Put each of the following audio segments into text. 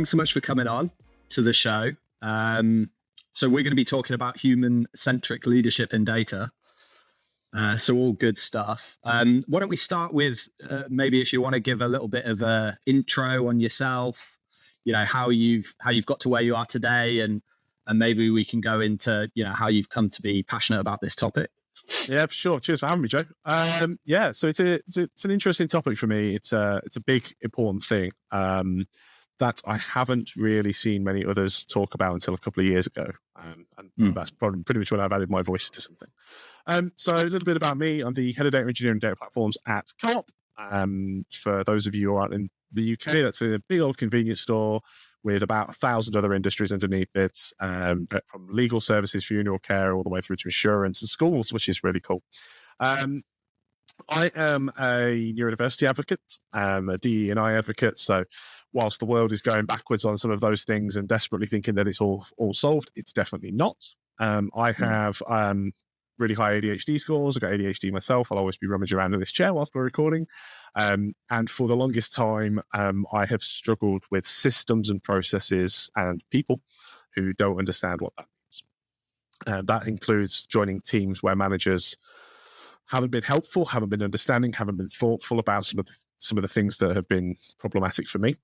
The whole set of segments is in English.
thanks so much for coming on to the show. So we're going to be talking about human-centric leadership in data. So all good stuff. Why don't we start with maybe if you want to give a little bit of a intro on yourself, how you've got to where you are today, and maybe we can go into how you've come to be passionate about this topic. Yeah, for sure. Cheers for having me, Joe. So it's an interesting topic for me. It's a big, important thing that I haven't really seen many others talk about until a couple of years ago. That's probably pretty much when I've added my voice to something. So a little bit about me. I'm the head of data engineering and data platforms at Co-op. For those of you who aren't in the UK, that's a big old convenience store with about 1,000 other industries underneath it, from legal services, funeral care, all the way through to insurance and schools, which is really cool. I am a neurodiversity advocate, a DE&I advocate. So whilst the world is going backwards on some of those things and desperately thinking that it's all solved, it's definitely not. I have really high ADHD scores. I've got ADHD myself. I'll always be rummaging around in this chair whilst we're recording. And for the longest time, I have struggled with systems and processes and people who don't understand what that means. That includes joining teams where managers haven't been helpful, haven't been understanding, haven't been thoughtful about some of the things that have been problematic for me.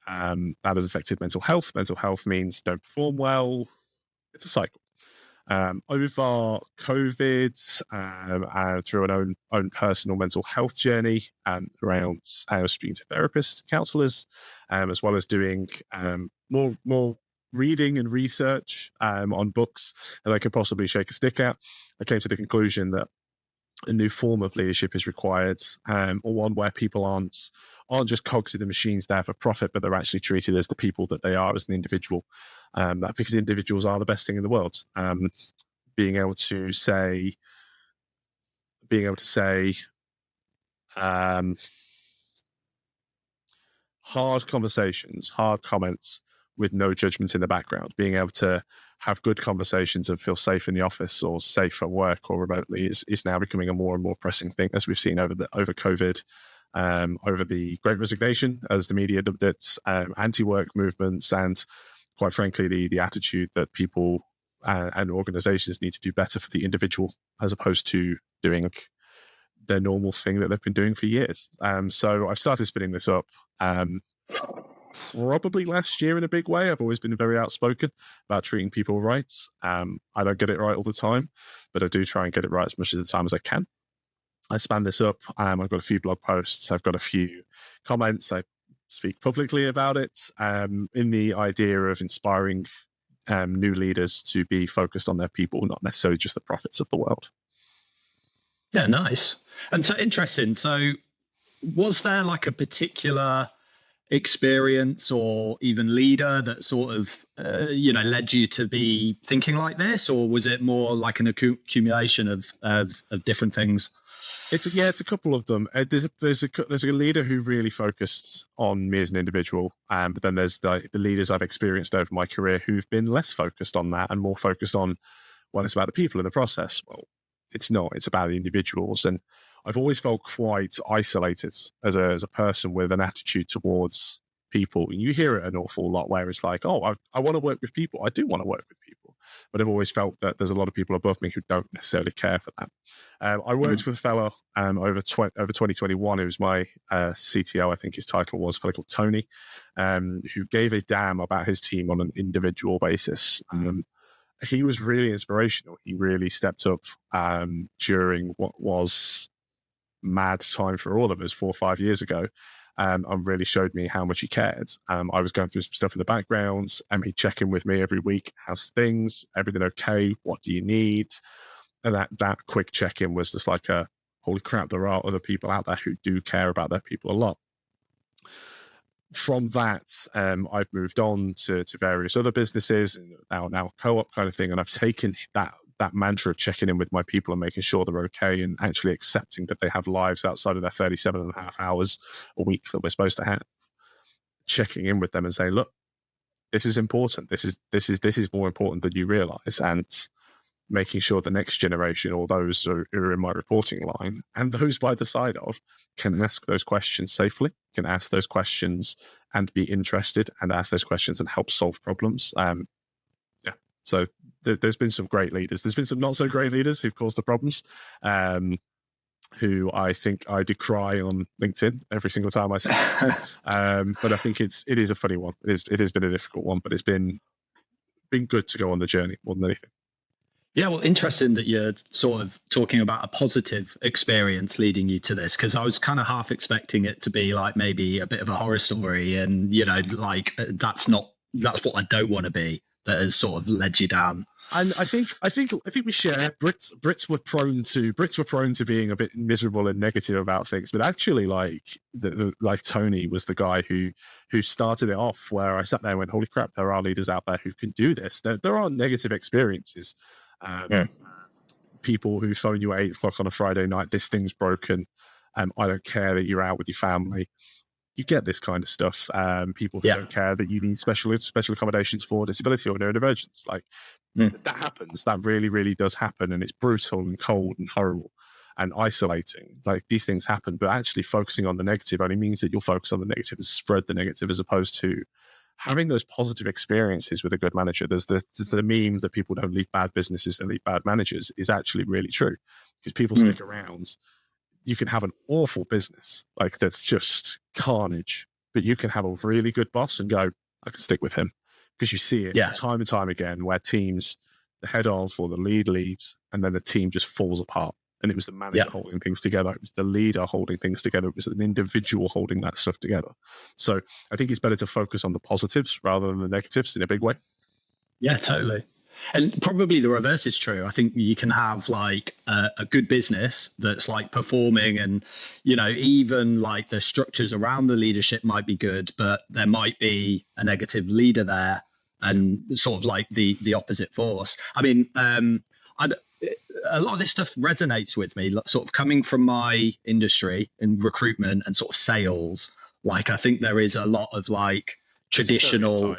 That has affected mental health. Mental health means don't perform well. It's a cycle. Over COVID, through an own personal mental health journey, around speaking to therapists, counselors, as well as doing more reading and research on books that I could possibly shake a stick at, I came to the conclusion that a new form of leadership is required, or one where people aren't just cogs in the machines there for profit, but they're actually treated as the people that they are as an individual. Because individuals are the best thing in the world. Being able to say, hard conversations, hard comments with no judgment in the background, being able to have good conversations and feel safe in the office or safe at work or remotely is now becoming a more and more pressing thing, as we've seen over COVID, over the Great Resignation, as the media dubbed it, anti-work movements, and quite frankly, the attitude that people and organizations need to do better for the individual as opposed to doing their normal thing that they've been doing for years. So I've started spinning this up probably last year in a big way. I've always been very outspoken about treating people right. I don't get it right all the time, but I do try and get it right as much of the time as I can. I span this up. I've got a few blog posts. I've got a few comments. I speak publicly about it, in the idea of inspiring new leaders to be focused on their people, not necessarily just the profits of the world. Yeah, nice. And so interesting. So was there like a particular experience or even leader that sort of, led you to be thinking like this? Or was it more like an accumulation of different things? It's a couple of them. There's a leader who really focused on me as an individual, but then there's the leaders I've experienced over my career who've been less focused on that and more focused on, well, it's about the people in the process. Well, it's not. It's about the individuals, and I've always felt quite isolated as a person with an attitude towards people. And you hear it an awful lot where it's like, oh, I want to work with people. I do want to work with people. But I've always felt that there's a lot of people above me who don't necessarily care for that. I worked with a fellow over 2021 who was my CTO, I think his title was, a fellow called Tony, who gave a damn about his team on an individual basis. He was really inspirational. He really stepped up during what was mad time for all of us 4 or 5 years ago, and really showed me how much he cared. I was going through some stuff in the background, and he'd check in with me every week. How's things? Everything okay? What do you need? And that quick check-in was just like holy crap, there are other people out there who do care about their people a lot. From that, I've moved on to various other businesses, and now Co-op kind of thing, and I've taken that mantra of checking in with my people and making sure they're okay and actually accepting that they have lives outside of their 37 and a half hours a week that we're supposed to have. Checking in with them and saying, look, this is important. This is more important than you realize, and making sure the next generation, or those who are in my reporting line and those by the side of, can ask those questions safely, can ask those questions and be interested and ask those questions and help solve problems. So there's been some great leaders. There's been some not so great leaders who've caused the problems, who I think I decry on LinkedIn every single time I see it. But I think it is a funny one. It has been a difficult one, but it's been good to go on the journey more than anything. Yeah, well, interesting that you're sort of talking about a positive experience leading you to this, because I was kind of half expecting it to be like maybe a bit of a horror story, and like that's what I don't want to be. That has sort of led you down. And I think we share Brits were prone to being a bit miserable and negative about things, but actually, like like Tony was the guy who started it off. Where I sat there and went, "Holy crap! There are leaders out there who can do this." There are negative experiences. People who phone you at 8:00 on a Friday night. This thing's broken. I don't care that you're out with your family. You get this kind of stuff. People who don't care that you need special accommodations for disability or neurodivergence. Like that happens. That really, really does happen, and it's brutal and cold and horrible and isolating. Like these things happen, but actually focusing on the negative only means that you'll focus on the negative and spread the negative, as opposed to having those positive experiences with a good manager. There's the meme that people don't leave bad businesses, they leave bad managers is actually really true, because people stick around. You can have an awful business, like that's just carnage, but you can have a really good boss and go, I can stick with him, because you see it time and time again where teams, the head of or the lead leaves, and then the team just falls apart. And it was the manager holding things together. It was the leader holding things together. It was an individual holding that stuff together. So I think it's better to focus on the positives rather than the negatives in a big way. Yeah, totally. And probably the reverse is true. I think you can have like a good business that's like performing, and even like the structures around the leadership might be good, but there might be a negative leader there, and sort of like the opposite force. I mean, a lot of this stuff resonates with me, sort of coming from my industry in recruitment and sort of sales. Like I think there is a lot of like traditional.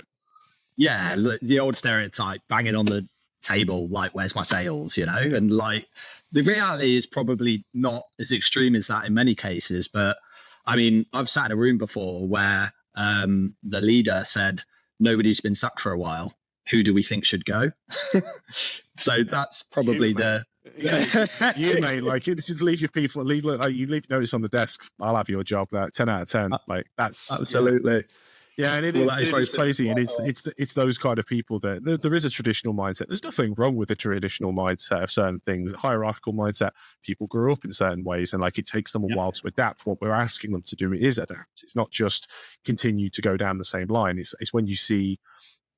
Yeah, the old stereotype, banging on the table, like, where's my sales, And like, the reality is probably not as extreme as that in many cases. But I mean, I've sat in a room before where the leader said, nobody's been sacked for a while. Who do we think should go? So that's probably you mate, like you just leave your people, leave notice on the desk. I'll have your job. 10 out of 10. Like that's absolutely. Yeah, and it is crazy, and it's those kind of people that there is a traditional mindset. There's nothing wrong with the traditional mindset of certain things, hierarchical mindset. People grew up in certain ways, and like it takes them a while to adapt. What we're asking them to do is adapt. It's not just continue to go down the same line. It's when you see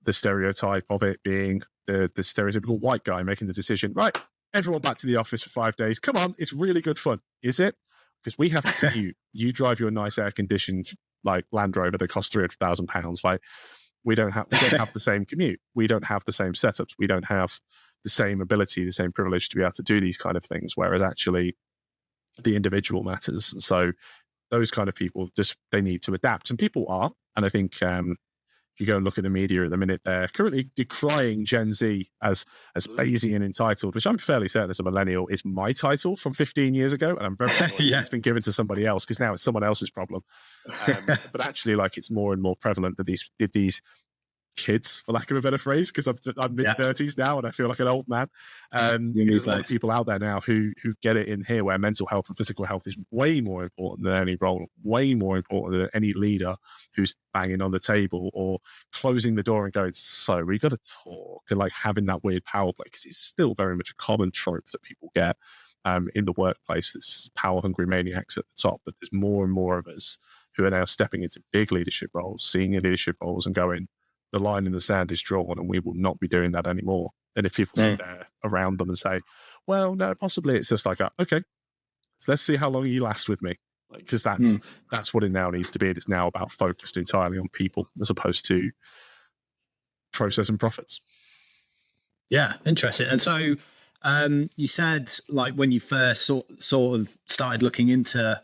the stereotype of it being the stereotypical white guy making the decision, right, everyone back to the office for 5 days. Come on, it's really good fun. Is it? Because we have to tell you drive your nice air-conditioned like Land Rover that costs £300,000. Like we don't have the same commute. We don't have the same setups. We don't have the same ability, the same privilege to be able to do these kind of things. Whereas actually the individual matters. So those kind of people they need to adapt, and people are. And I think if you go and look at the media at the minute, they're currently decrying Gen Z as lazy and entitled, which I'm fairly certain as a millennial is my title from 15 years ago. And I'm very it's been given to somebody else, because now it's someone else's problem. But actually, like, it's more and more prevalent that these kids, for lack of a better phrase, because I'm mid-30s now and I feel like an old man. There's a lot of people out there now who get it in here, where mental health and physical health is way more important than any role, way more important than any leader who's banging on the table or closing the door and going, so we got to talk, and like having that weird power play, because it's still very much a common trope that people get in the workplace. This power-hungry maniacs at the top, but there's more and more of us who are now stepping into big leadership roles, senior leadership roles, and going, the line in the sand is drawn, and we will not be doing that anymore. And if people sit there around them and say, well, no, possibly, it's just like, okay, so let's see how long you last with me. Because that's what it now needs to be. It's now about focused entirely on people as opposed to process and profits. Yeah, interesting. And so you said, like, when you first sort of started looking into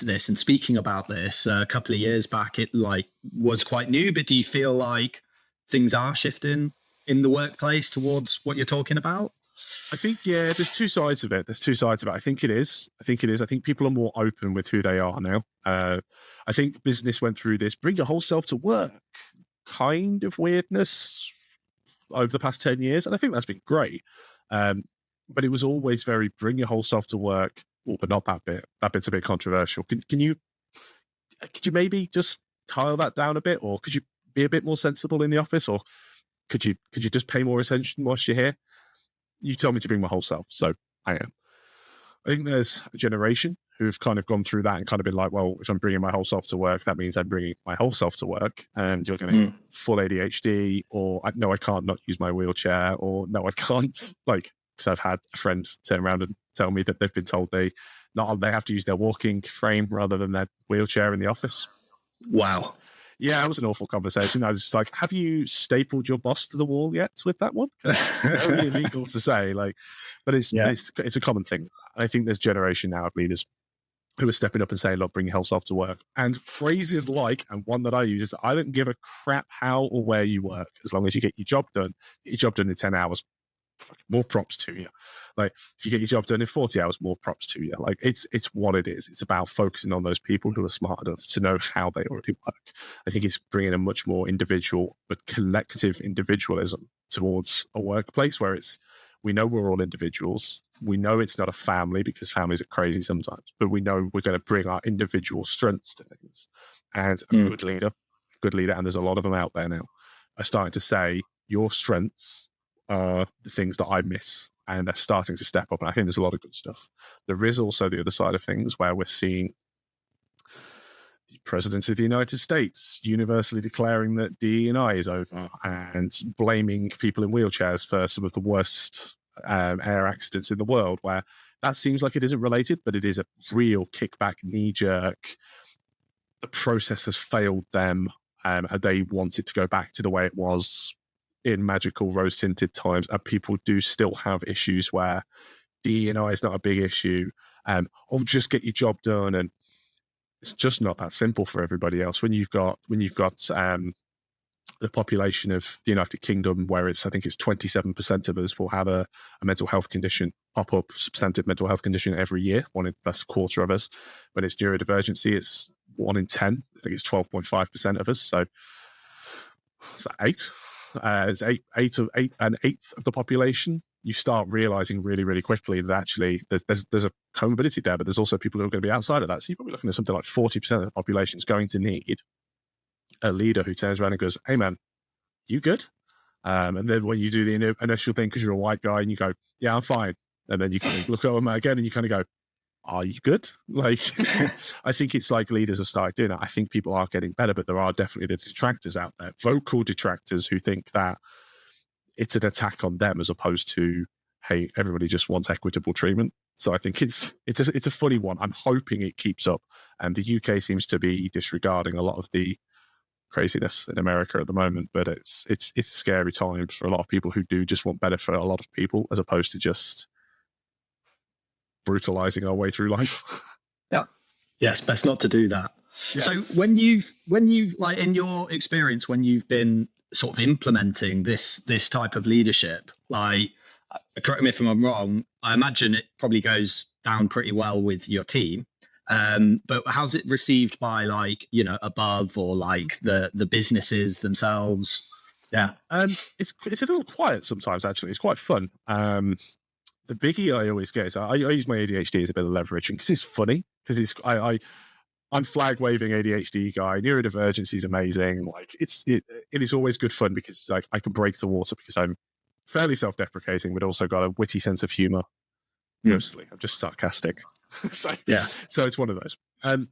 this and speaking about this a couple of years back, it like was quite new. But do you feel like things are shifting in the workplace towards what you're talking about? I think, yeah, there's two sides of it. I think it is. I think people are more open with who they are now. I think business went through this bring your whole self to work kind of weirdness over the past 10 years. And I think that's been great. But it was always very bring your whole self to work. Oh, but not that bit. That bit's a bit controversial. Could you maybe just tile that down a bit, or could you be a bit more sensible in the office, or could you just pay more attention whilst you're here? You told me to bring my whole self, so I am. I think there's a generation who've kind of gone through that and kind of been like, well, if I'm bringing my whole self to work, that means I'm bringing my whole self to work, and you're going to full ADHD, or no, I can't not use my wheelchair, or no, I can't, like, because I've had a friend turn around and tell me that they've been told they have to use their walking frame rather than their wheelchair in the office. Wow. Yeah, it was an awful conversation. I was just like, have you stapled your boss to the wall yet with that one? It's very illegal to say, like, but it's a common thing. I think there's a generation now of leaders who are stepping up and saying, look, bring your whole self to work. And phrases like, and one that I use is, I don't give a crap how or where you work, as long as you get your job done. Get your job done in 10 hours. More props to you. Like, if you get your job done in 40 hours, more props to you. Like, it's what it is. It's about focusing on those people who are smart enough to know how they already work. I think it's bringing a much more individual but collective individualism towards a workplace where we know we're all individuals. We know it's not a family, because families are crazy sometimes, but we know we're going to bring our individual strengths to things. And a good leader, and there's a lot of them out there now, are starting to say, your strengths are the things that I miss, and they're starting to step up. And I think there's a lot of good stuff. There is also the other side of things where we're seeing the President of the United States universally declaring that DE&I is over, and blaming people in wheelchairs for some of the worst air accidents in the world, where that seems like it isn't related, but it is a real kickback, knee-jerk. The process has failed them, and they want it to go back to the way it was in magical rose-tinted times, and people do still have issues where DE&I is not a big issue, or just get your job done, and it's just not that simple for everybody else. When you've got the population of the United Kingdom, where I think it's 27% of us will have a mental health condition pop up, substantive mental health condition every year. That's a quarter of us. When it's neurodivergency, it's 1 in 10. I think it's 12.5% of us. So is that 8? It's an eighth of the population. You start realizing really, really quickly that actually there's a comorbidity there, but there's also people who are going to be outside of that. So you're probably looking at something like 40% of the population is going to need a leader who turns around and goes, hey man, you good? And then when you do the initial thing, because you're a white guy, and you go, yeah, I'm fine. And then you kind of look at them again and you kind of go, are you good? Like, I think it's like leaders have started doing that. I think people are getting better, but there are definitely the detractors out there, vocal detractors, who think that it's an attack on them as opposed to, hey, everybody just wants equitable treatment. So I think it's a funny one. I'm hoping it keeps up. And the UK seems to be disregarding a lot of the craziness in America at the moment, but it's a scary time for a lot of people who do just want better for a lot of people, as opposed to just brutalizing our way through life. Yeah. Yes, best not to do that. Yeah. So when you've like, in your experience, when you've been sort of implementing this type of leadership, like, correct me if I'm wrong, I imagine it probably goes down pretty well with your team. But how's it received by, like, above, or like the businesses themselves? Yeah. It's a little quiet sometimes, actually. It's quite fun. The biggie I always get is I use my ADHD as a bit of leverage, because it's funny, because I'm flag waving ADHD guy. Neurodivergency is amazing. Like, it is always good fun, because it's like I can break the water, because I'm fairly self-deprecating, but also got a witty sense of humor. Mostly, I'm just sarcastic. So it's one of those. I've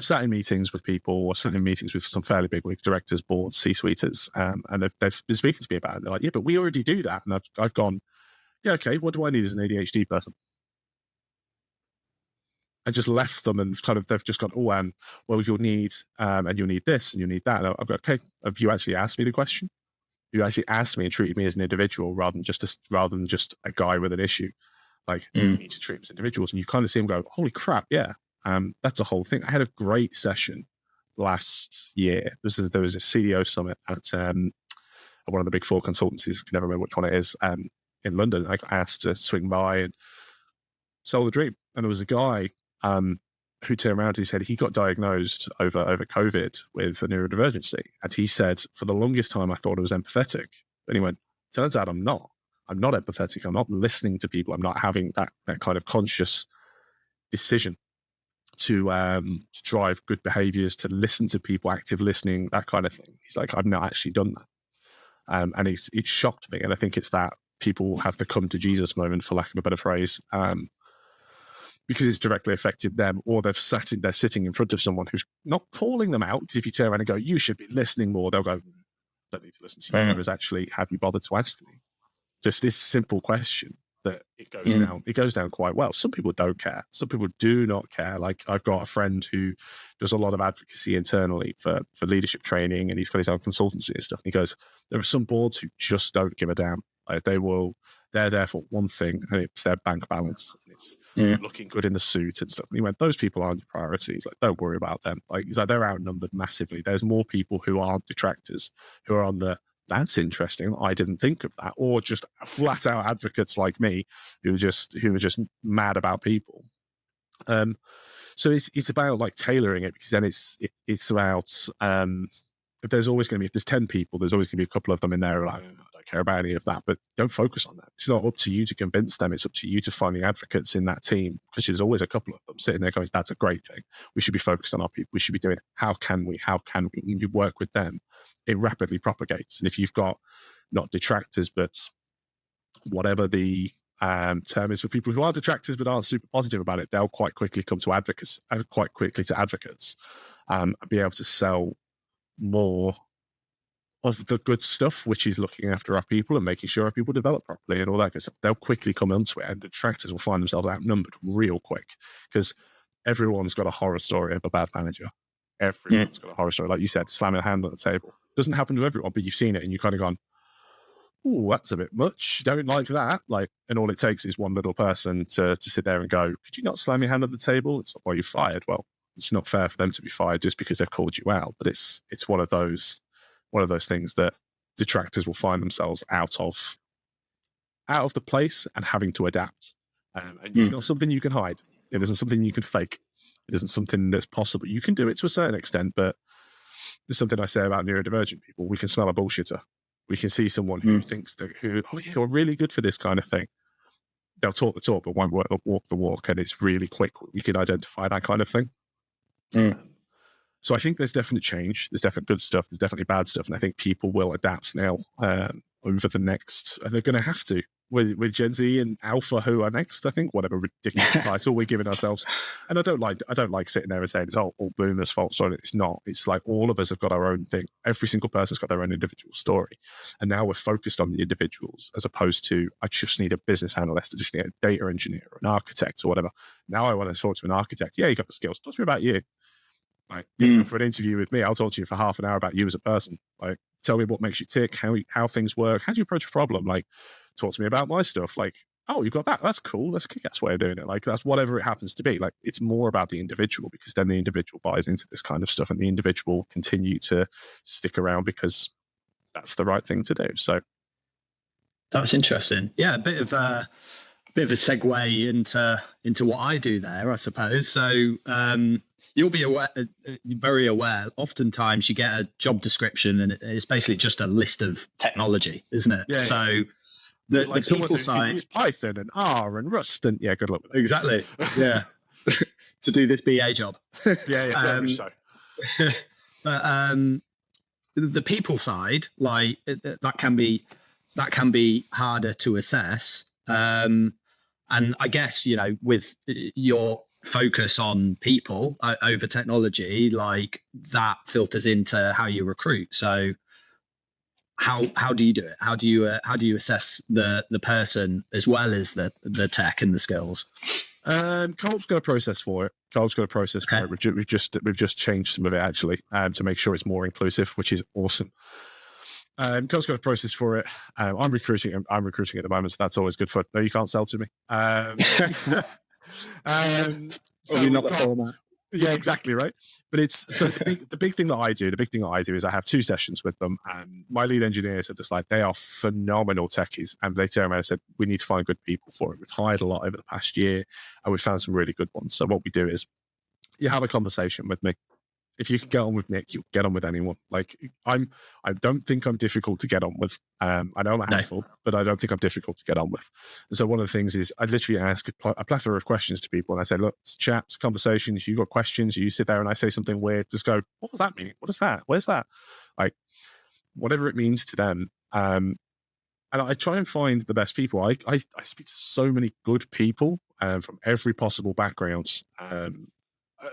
sat in meetings with people, or sat in meetings with some fairly big wigs, directors, boards, C-suiters, and they've been speaking to me about it. They're like, yeah, but we already do that. And I've gone, yeah, okay, what do I need as an ADHD person? I just left them, and kind of they've just gone, oh, well, you'll need, and you'll need this, and you'll need that. And I've got, okay, have you actually asked me the question? You actually asked me and treated me as an individual, rather than just a guy with an issue. Like, you need to treat them as individuals. And you kind of see them go, holy crap, yeah, that's a whole thing. I had a great session last year. There was a CDO summit at one of the big four consultancies. I can never remember which one it is. in London. I got asked to swing by and sell the dream. And there was a guy who turned around and he said he got diagnosed over COVID with a neurodivergency. And he said, for the longest time, I thought I was empathetic. And he went, turns out I'm not. I'm not empathetic. I'm not listening to people. I'm not having that kind of conscious decision to drive good behaviors, to listen to people, active listening, that kind of thing. He's like, I've not actually done that. And it shocked me. And I think it's that people have the come to Jesus moment, for lack of a better phrase, because it's directly affected them, or they're sitting in front of someone who's not calling them out. Because if you turn around and go, you should be listening more, they'll go, don't need to listen to you. Whereas actually, have you bothered to ask me? Just this simple question that it goes down. It goes down quite well. Some people don't care. Some people do not care. Like, I've got a friend who does a lot of advocacy internally for leadership training, and he's got his own consultancy and stuff. And he goes, there are some boards who just don't give a damn. Like, they're there for one thing, and it's their bank balance. And it's looking good in the suit and stuff. And he went, those people aren't your priorities. Like, don't worry about them. Like, he's like, they're outnumbered massively. There's more people who aren't detractors, who are on the, that's interesting, I didn't think of that, or just flat out advocates like me who are just mad about people. So it's about like tailoring it, because then it's about if there's always going to be, if there's 10 people, there's always going to be a couple of them in there who are like, I don't care about any of that. But don't focus on that. It's not up to you to convince them. It's up to you to find the advocates in that team, because there's always a couple of them sitting there going, that's a great thing. We should be focused on our people. We should be doing it. How can we? When you work with them, it rapidly propagates. And if you've got not detractors, but whatever the term is for people who are detractors but aren't super positive about it, they'll quite quickly come to advocates, and be able to sell more of the good stuff, which is looking after our people and making sure our people develop properly and all that good stuff. They'll quickly come onto it, and detractors will find themselves outnumbered real quick, because everyone's got a horror story of a bad manager. Everyone's got a horror story. Like you said, slamming a hand on the table. Doesn't happen to everyone, but you've seen it and you've kind of gone, oh, that's a bit much. Don't like that. Like, and all it takes is one little person to sit there and go, could you not slam your hand on the table? It's not why you're fired. Well, it's not fair for them to be fired just because they've called you out. But it's one of those things that detractors will find themselves out of the place and having to adapt. And it's not something you can hide. It isn't something you can fake. It isn't something that's possible. You can do it to a certain extent, but there's something I say about neurodivergent people. We can smell a bullshitter. We can see someone who thinks they're really good for this kind of thing. They'll talk the talk, but won't walk the walk, and it's really quick. We can identify that kind of thing. So I think there's definite change. There's definitely good stuff. There's definitely bad stuff, and I think people will adapt now over the next, and they're going to have to with Gen Z and Alpha, who are next. I think whatever ridiculous title we're giving ourselves. And I don't like sitting there and saying it's all boomers' fault. So it's not. It's like all of us have got our own thing. Every single person's got their own individual story, and now we're focused on the individuals as opposed to I just need a business analyst, I just need a data engineer or an architect or whatever. Now I want to talk to an architect. Yeah, you got the skills. Talk to me about you. Like, for an interview with me, I'll talk to you for half an hour about you as a person. Like, tell me what makes you tick, how things work, how do you approach a problem? Like, talk to me about my stuff. Like, oh, you got that? That's cool. That's a kick-ass way of doing it. Like, that's whatever it happens to be. Like, it's more about the individual, because then the individual buys into this kind of stuff, and the individual will continue to stick around because that's the right thing to do. So that's interesting. Yeah, a bit of a segue into what I do there, I suppose. So you'll be very aware. Oftentimes, you get a job description, and it's basically just a list of technology, isn't it? Yeah. So the people side, use Python and R and Rust, and good luck with it. Exactly. Yeah, to do this BA job. Yeah. So. But the people side, like that can be harder to assess. And I guess, with your focus on people over technology, like that filters into how you recruit. So how do you do it? How do you assess the person as well as the tech and the skills? Carl's got a process for it. We've just changed some of it actually, to make sure it's more inclusive, which is awesome. Carl's got a process for it. I'm recruiting at the moment, so that's always good fun. No, you can't sell to me. So not the format. Yeah, exactly, right. But it's so the big thing that I do is I have 2 sessions with them, and my lead engineers are just like, they are phenomenal techies, and they tell me, I said, we need to find good people for it. We've hired a lot over the past year, and we've found some really good ones. So what we do is you have a conversation with me. If you can get on with Nik, you'll get on with anyone. Like I don't think I'm difficult to get on with. I know I'm a handful, but I don't think I'm difficult to get on with. And so one of the things is I literally ask a plethora of questions to people, and I say, look, it's a chat, it's a conversation. If you've got questions, you sit there and I say something weird, just go, what does that mean? What is that? Where's that? Like whatever it means to them. And I try and find the best people. I speak to so many good people from every possible background.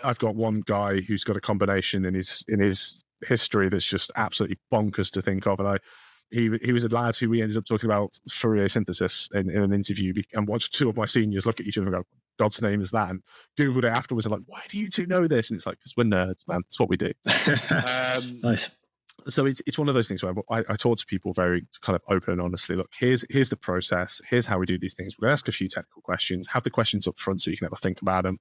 I've got one guy who's got a combination in his history that's just absolutely bonkers to think of, and he was a lad who we ended up talking about Fourier synthesis in an interview, and watched 2 of my seniors look at each other and go, God's name is that, and Googled it afterwards and like, why do you 2 know this? And it's like, because we're nerds, man. That's what we do. Nice. So it's one of those things where I talk to people very kind of open and honestly. Look, here's the process. Here's how we do these things. We're going to ask a few technical questions. Have the questions up front so you can have a think about them.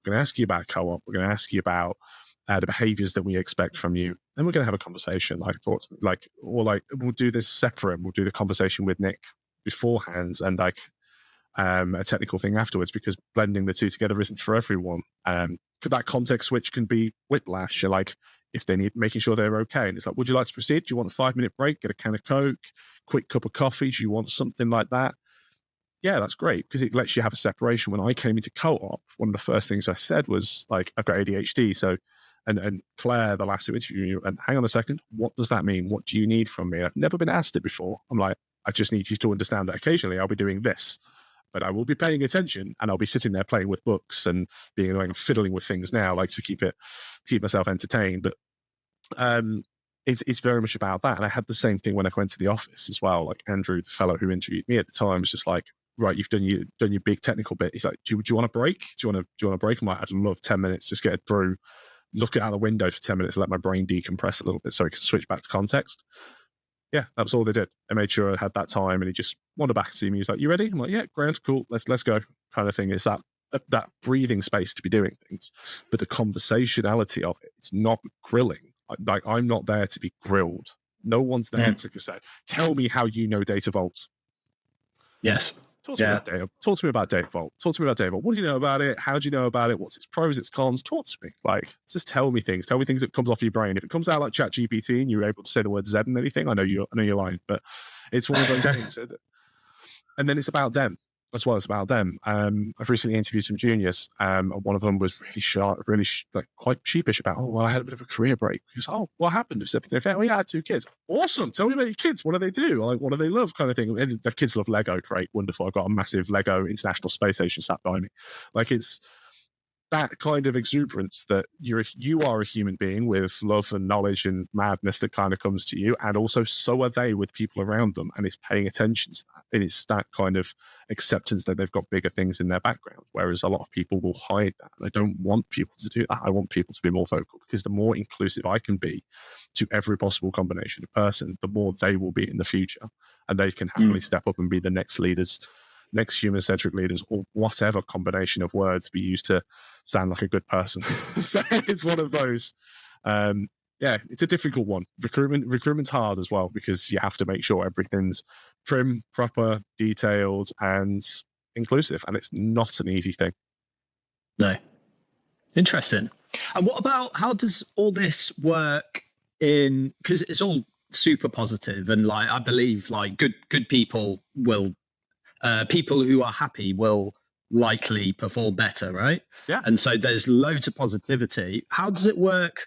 We're going to ask you about co-op. We're going to ask you about the behaviors that we expect from you. Then we're going to have a conversation. We'll do this separate. We'll do the conversation with Nik beforehand and a technical thing afterwards, because blending the 2 together isn't for everyone. That context switch can be whiplash. You're like, if they need making sure they're okay. And it's like, would you like to proceed? Do you want a 5-minute break? Get a can of Coke, quick cup of coffee? Do you want something like that? Yeah, that's great, because it lets you have a separation. When I came into co-op, one of the first things I said was like, I've got ADHD. So, and Claire, the last who interviewed you, and hang on a second, what does that mean? What do you need from me? I've never been asked it before. I'm like, I just need you to understand that occasionally I'll be doing this, but I will be paying attention, and I'll be sitting there playing with books and being like fiddling with things now, like to keep myself entertained. But it's very much about that. And I had the same thing when I went to the office as well. Like Andrew, the fellow who interviewed me at the time, was just like, right, you've done your big technical bit. He's like, do you want a break? Do you want a break? I'm like, I'd love 10 minutes, just get it through, look out the window for 10 minutes, and let my brain decompress a little bit so I can switch back to context. Yeah, that was all they did. I made sure I had that time, and he just wandered back to see me. He's like, you ready? I'm like, yeah, grand, cool, let's go, kind of thing. It's that breathing space to be doing things, but the conversationality of it, it's not grilling. Like, I'm not there to be grilled. No one's there to say, tell me how you know Data Vault. Yes. Talk to me about Data Vault. Talk to me about Data Vault. What do you know about it? How do you know about it? What's its pros, its cons? Talk to me. Like, just tell me things. Tell me things that comes off your brain. If it comes out like ChatGPT and you're able to say the word Z and anything, I know you're lying, but it's one of those things. And then it's about them as well. It's about them. I've recently interviewed some juniors. And one of them was really sharp, like quite sheepish about, oh, well, I had a bit of a career break. He goes, oh, what happened? Is everything okay? Oh, yeah, I had 2 kids. Awesome. Tell me about your kids. What do they do? Like, what do they love? Kind of thing. And the kids love Lego. Great. Wonderful. I've got a massive Lego International Space Station sat by me. Like, it's that kind of exuberance that you are a human being with love and knowledge and madness that kind of comes to you, and also so are they with people around them, and it's paying attention to that, and it's that kind of acceptance that they've got bigger things in their background, whereas a lot of people will hide that. I don't want people to do that. I want people to be more vocal, because the more inclusive I can be to every possible combination of person, the more they will be in the future, and they can happily step up and be the next leaders, next human-centric leaders, or whatever combination of words we use to sound like a good person. So it's one of those. Yeah, it's a difficult one. Recruitment's hard as well, because you have to make sure everything's prim, proper, detailed, and inclusive, and it's not an easy thing. No. Interesting. And what about, how does all this work in, because it's all super positive, and like, I believe like good people will, people who are happy will likely perform better, right? Yeah. And so there's loads of positivity. How does it work?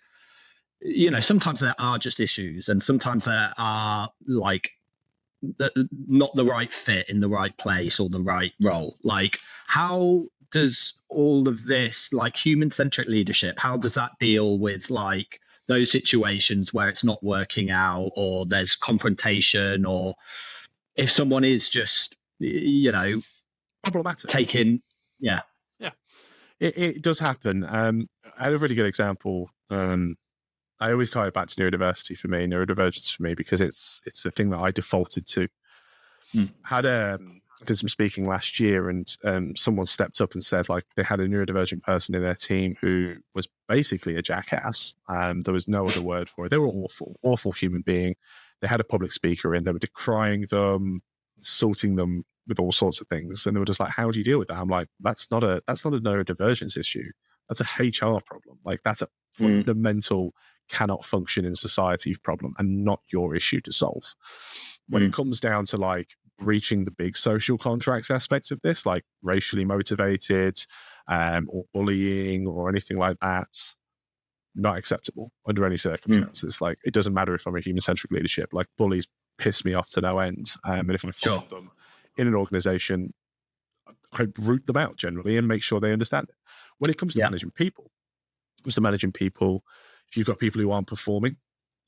You know, sometimes there are just issues, and sometimes there are like not the right fit in the right place or the right role. Like, how does all of this, like human-centric leadership, how does that deal with like those situations where it's not working out, or there's confrontation, or if someone is just, you know, problematic, taking, yeah, it does happen. I had a really good example. I always tie it back to neurodiversity for me, neurodivergence for me, because it's the thing that I defaulted to. I had a practiced some speaking last year, and someone stepped up and said, like, they had a neurodivergent person in their team who was basically a jackass. There was no other word for it. They were awful human being. They had a public speaker in. They were decrying them, insulting them with all sorts of things, and they were just like, "How do you deal with that?" I'm like, "That's not a neurodivergence issue. That's a HR problem. Like, that's a fundamental cannot function in society problem, and not your issue to solve." When it comes down to like breaching the big social contracts aspects of this, like racially motivated, or bullying or anything like that, not acceptable under any circumstances. Like, it doesn't matter if I'm a human-centric leadership. Like, bullies piss me off to no end. And if I find them in an organization, I root them out generally and make sure they understand it. When it comes to managing people, if you've got people who aren't performing,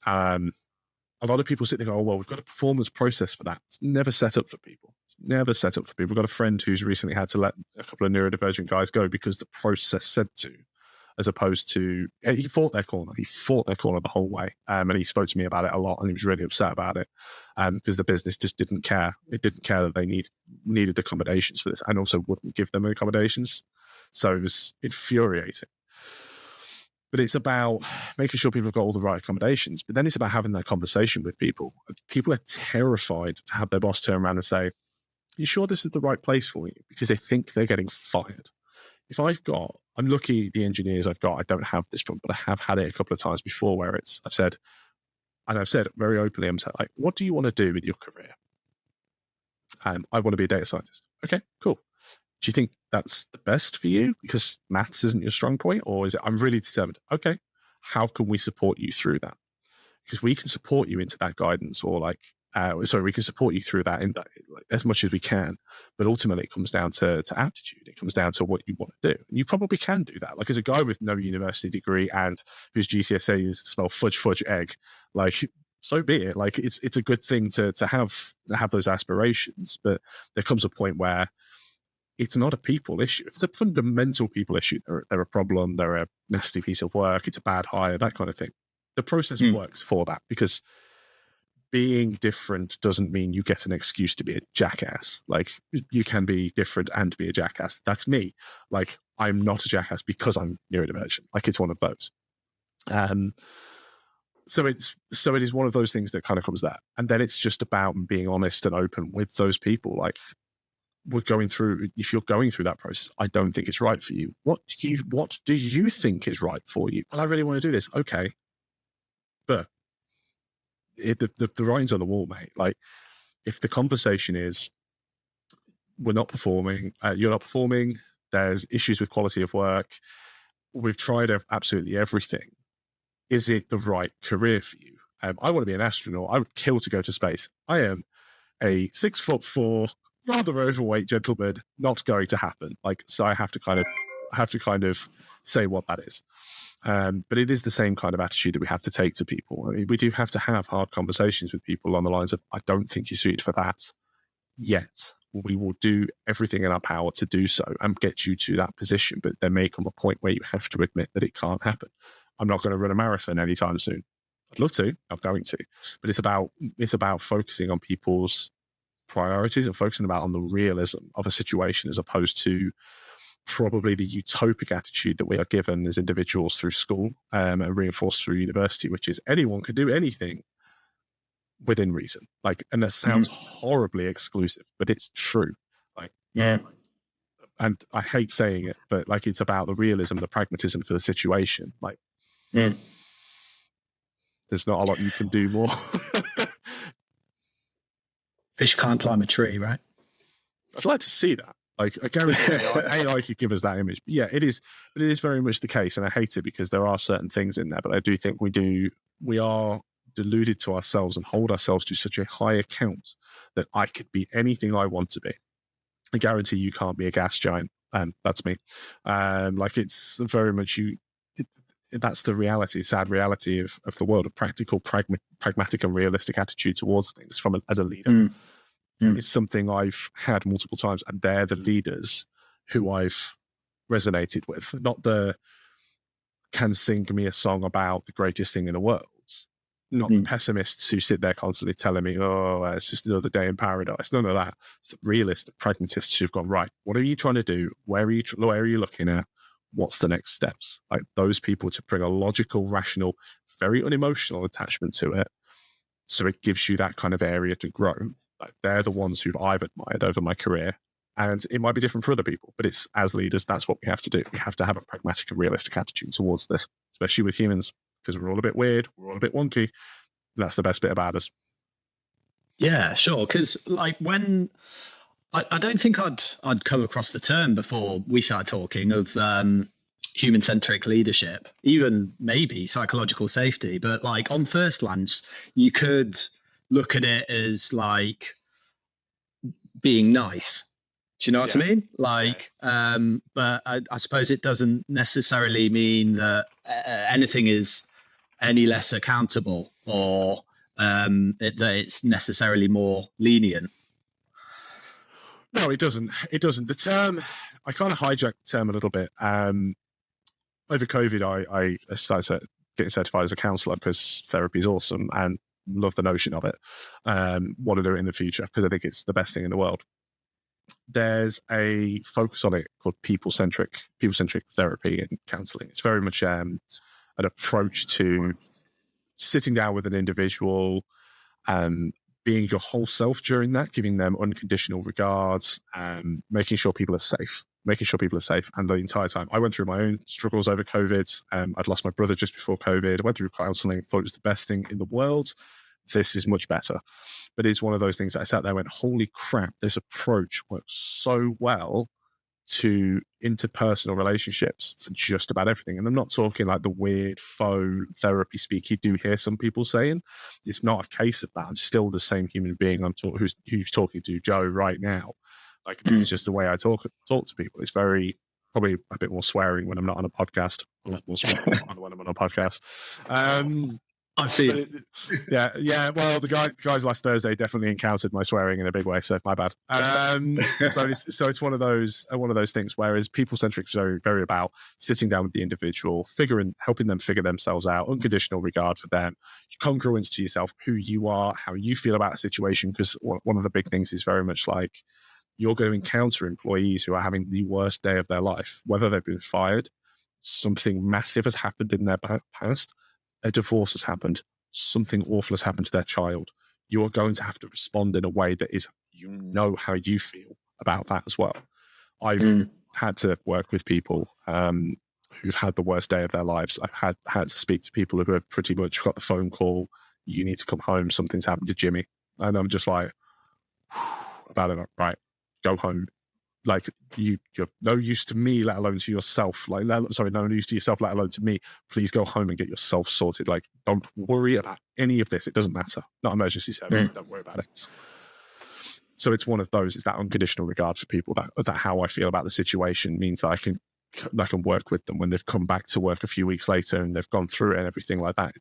a lot of people sit there and go, "Oh, well, we've got a performance process for that." It's never set up for people. We've got a friend who's recently had to let a couple of neurodivergent guys go because the process said to, as opposed to, he fought their corner. He fought their corner the whole way. And he spoke to me about it a lot, and he was really upset about it, because the business just didn't care. It didn't care that they needed accommodations for this, and also wouldn't give them accommodations. So it was infuriating. But it's about making sure people have got all the right accommodations. But then it's about having that conversation with people. People are terrified to have their boss turn around and say, "You sure this is the right place for you?" Because they think they're getting fired. If I'm lucky the engineers I've got, I don't have this problem, but I have had it a couple of times before where I've said very openly, I'm saying, like, "What do you want to do with your career?" I want to be a data scientist. Okay, cool. Do you think that's the best for you because maths isn't your strong point? Or is it, I'm really determined? Okay, how can we support you through that? Because we can support you into that guidance, or we can support you through that as much as we can. But ultimately, it comes down to aptitude. It comes down to what you want to do. And you probably can do that. Like, as a guy with no university degree and whose GCSEs spell fudge egg, like, so be it. Like, it's a good thing to have those aspirations. But there comes a point where it's not a people issue. It's a fundamental people issue. They're a problem. They're a nasty piece of work. It's a bad hire, that kind of thing. The process works for that, because being different doesn't mean you get an excuse to be a jackass. Like, you can be different and be a jackass. That's me. Like, I'm not a jackass because I'm neurodivergent. Like, it's one of those. So it is one of those things that kind of comes there. And then it's just about being honest and open with those people. Like, if you're going through that process, I don't think it's right for you. What do you think is right for you? Well, I really want to do this. Okay. But the writing's on the wall, mate. Like, if the conversation is, we're not performing, you're not performing, there's issues with quality of work, we've tried absolutely everything, is it the right career for you? I want to be an astronaut. I would kill to go to space. I am a 6'4", rather overweight gentleman. Not going to happen. Like, so I have to kind of say what that is. But it is the same kind of attitude that we have to take to people. I mean, we do have to have hard conversations with people on the lines of, "I don't think you're suited for that yet. We will do everything in our power to do so and get you to that position. But there may come a point where you have to admit that it can't happen. I'm not going to run a marathon anytime soon. I'd love to. I'm going to. But it's about focusing on people's priorities and focusing on the realism of a situation, as opposed to probably the utopic attitude that we are given as individuals through school, and reinforced through university, which is anyone can do anything within reason. Like, and that sounds horribly exclusive, but it's true. Like, Yeah. And I hate saying it, but like, it's about the realism, the pragmatism for the situation. Like, there's not a lot you can do more. Fish can't climb a tree, right? I'd like to see that. Like, I guarantee AI could give us that image. But yeah, it is very much the case. And I hate it because there are certain things in there, but I do think we are deluded to ourselves and hold ourselves to such a high account that I could be anything I want to be. I guarantee you can't be a gas giant. And that's me. Like, it's very much that's the reality, sad reality of the world, of practical, pragmatic and realistic attitude towards things as a leader. It's something I've had multiple times, and they're the leaders who I've resonated with, not the can sing me a song about the greatest thing in the world, not the pessimists who sit there constantly telling me, oh, it's just another day in paradise. None of that. It's the realists, the pragmatists who've gone, right, what are you trying to do? Where are you looking at? What's the next steps? Like those people to bring a logical, rational, very unemotional attachment to it. So it gives you that kind of area to grow. Like they're the ones who I've admired over my career. And it might be different for other people, but it's as leaders, that's what we have to do. We have to have a pragmatic and realistic attitude towards this, especially with humans, because we're all a bit weird, we're all a bit wonky. That's the best bit about us. Yeah, sure. Because like when I don't think I'd come across the term before we started talking of human-centric leadership, even maybe psychological safety. But like on first glance, you could look at it as like being nice. Do you know what I mean? Like, but I suppose it doesn't necessarily mean that anything is any less accountable or that it's necessarily more lenient. No, it doesn't. It doesn't. The term, I kind of hijacked the term a little bit. Over COVID, I started getting certified as a counsellor because therapy is awesome and love the notion of it. Want to do it in the future because I think it's the best thing in the world. There's a focus on it called people-centric therapy and counselling. It's very much an approach to sitting down with an individual, being your whole self during that, giving them unconditional regards, making sure people are safe. And the entire time, I went through my own struggles over COVID. I'd lost my brother just before COVID. I went through counselling, thought it was the best thing in the world. This is much better. But it's one of those things that I sat there and went, holy crap, this approach works so well to interpersonal relationships for just about everything. And I'm not talking like the weird faux therapy speak you do hear some people saying. It's not a case of that. I'm still the same human being who's talking to Joe right now. Like this is just the way I talk to people. It's very probably a bit more swearing when I'm not on a podcast. A lot more swearing when I'm on a podcast. I've seen. Yeah. Well, the guys last Thursday definitely encountered my swearing in a big way, so my bad. So it's one of those things. Whereas people-centric is very, very about sitting down with the individual, helping them figure themselves out, unconditional regard for them, congruence to yourself, who you are, how you feel about a situation. Because one of the big things is very much like you're going to encounter employees who are having the worst day of their life, whether they've been fired, something massive has happened in their past. A divorce has happened, something awful has happened to their child. You are going to have to respond in a way that is, how you feel about that as well. I've had to work with people who've had the worst day of their lives. I've had to speak to people who have pretty much got the phone call, you need to come home, something's happened to Jimmy. And I'm just like, about it, right, go home. Like you're no use to me, let alone to yourself. No use to yourself, let alone to me. Please go home and get yourself sorted. Like, don't worry about any of this. It doesn't matter. Not emergency services. Don't worry about it. So it's one of those. It's that unconditional regard for people. That how I feel about the situation means that I can work with them when they've come back to work a few weeks later and they've gone through it and everything like that.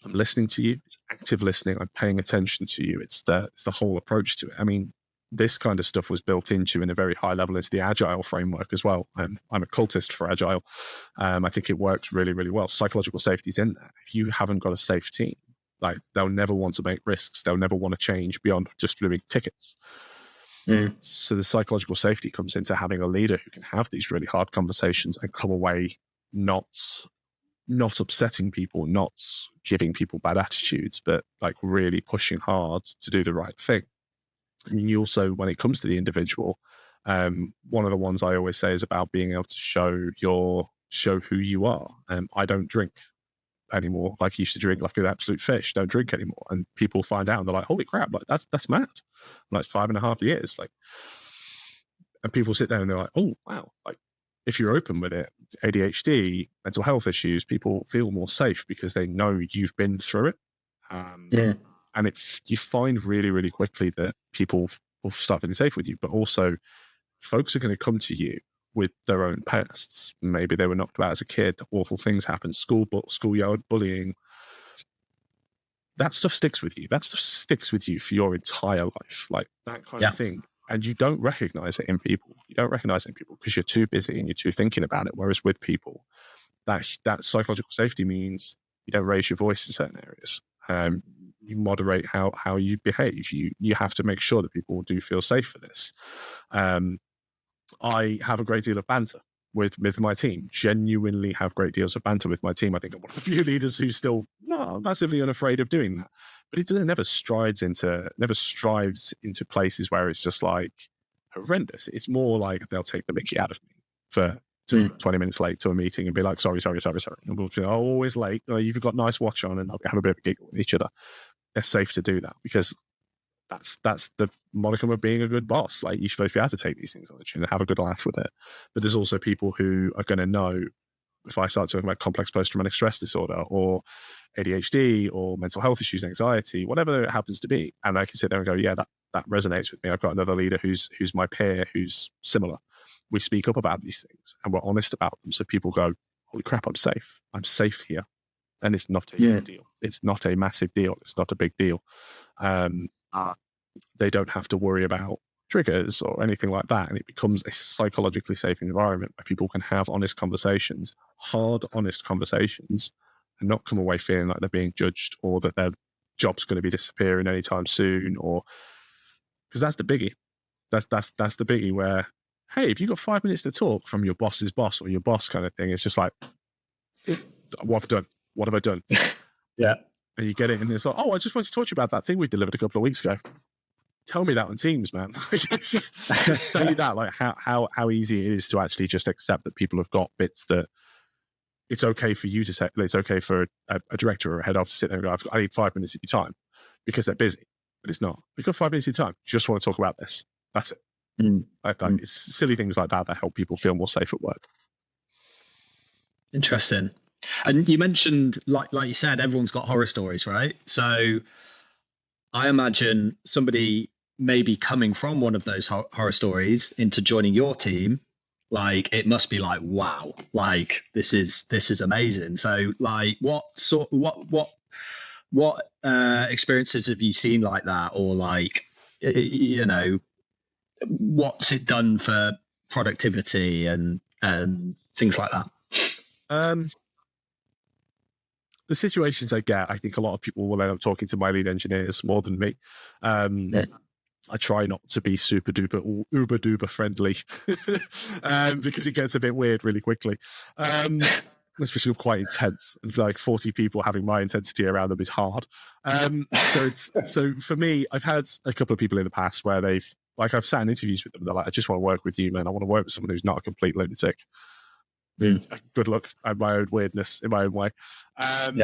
I'm listening to you. It's active listening. I'm paying attention to you. It's the whole approach to it. I mean, this kind of stuff was built into in a very high level into the Agile framework as well. I'm a cultist for Agile. I think it works really, really well. Psychological safety is in there. If you haven't got a safe team, like they'll never want to make risks. They'll never want to change beyond just doing tickets. So the psychological safety comes into having a leader who can have these really hard conversations and come away not upsetting people, not giving people bad attitudes, but like really pushing hard to do the right thing. And you also, when it comes to the individual, one of the ones I always say is about being able to show who you are. I don't drink anymore like I used to drink like an absolute fish. Don't drink anymore. And people find out and they're like, holy crap, like that's mad. Like 5.5 years. Like, and people sit there and they're like, oh wow, like if you're open with it, ADHD, mental health issues, people feel more safe because they know you've been through it. And you find really, really quickly that people will start feeling safe with you, but also folks are going to come to you with their own pasts. Maybe they were knocked out as a kid, awful things happen, schoolyard bullying. That stuff sticks with you. That stuff sticks with you for your entire life, like that kind of thing. And you don't recognize it in people. You don't recognize it in people because you're too busy and you're too thinking about it. Whereas with people, that psychological safety means You don't raise your voice in certain areas. You moderate how you behave. You have to make sure that people do feel safe for this. I have a great deal of banter with my team, genuinely have great deals of banter with my team. I think I'm one of the few leaders who's still not massively unafraid of doing that. But it never strives into places where it's just like horrendous. It's more like they'll take the mickey out of me for 20 minutes late to a meeting and be like, sorry. And we'll be always late. You've got a nice watch on, and I'll have a bit of a giggle with each other. They're safe to do that because that's the modicum of being a good boss. Like, you're supposed to be able to take these things on the chin and have a good laugh with it. But there's also people who are going to know if I start talking about complex post-traumatic stress disorder or ADHD or mental health issues, anxiety, whatever it happens to be. And I can sit there and go, yeah, that resonates with me. I've got another leader who's my peer who's similar. We speak up about these things and we're honest about them. So people go, holy crap, I'm safe. I'm safe here. And it's not a big deal. It's not a massive deal. It's not a big deal. They don't have to worry about triggers or anything like that. And it becomes a psychologically safe environment where people can have honest conversations, hard, honest conversations, and not come away feeling like they're being judged or that their job's going to be disappearing anytime soon. Or because that's the biggie. That's the biggie where, hey, if you've got 5 minutes to talk from your boss's boss or your boss kind of thing, it's just like, what have I done? What have I done? Yeah. And you get it, and it's like, oh, I just wanted to talk to you about that thing we delivered a couple of weeks ago. Tell me that on Teams, man. It's just say that, like how easy it is to actually just accept that people have got bits that it's okay for you to say. It's okay for a director or a head of to sit there and go, I need 5 minutes of your time because they're busy. But it's not. We've got 5 minutes of your time. Just want to talk about this. That's it. It's silly things like that help people feel more safe at work. Interesting. And you mentioned, like you said, everyone's got horror stories, right? So I imagine somebody maybe coming from one of those horror stories into joining your team, like, it must be like, wow, like this is amazing. So like, what experiences have you seen like that? Or like, you know, what's it done for productivity and things like that? The situations I get, I think a lot of people will end up talking to my lead engineers more than me. I try not to be super duper or uber duper friendly because it gets a bit weird really quickly. Especially quite intense. Like 40 people having my intensity around them is hard. So for me, I've had a couple of people in the past where I've sat in interviews with them. They're like, I just want to work with you, man. I want to work with someone who's not a complete lunatic. Good luck. I have my own weirdness in my own way. And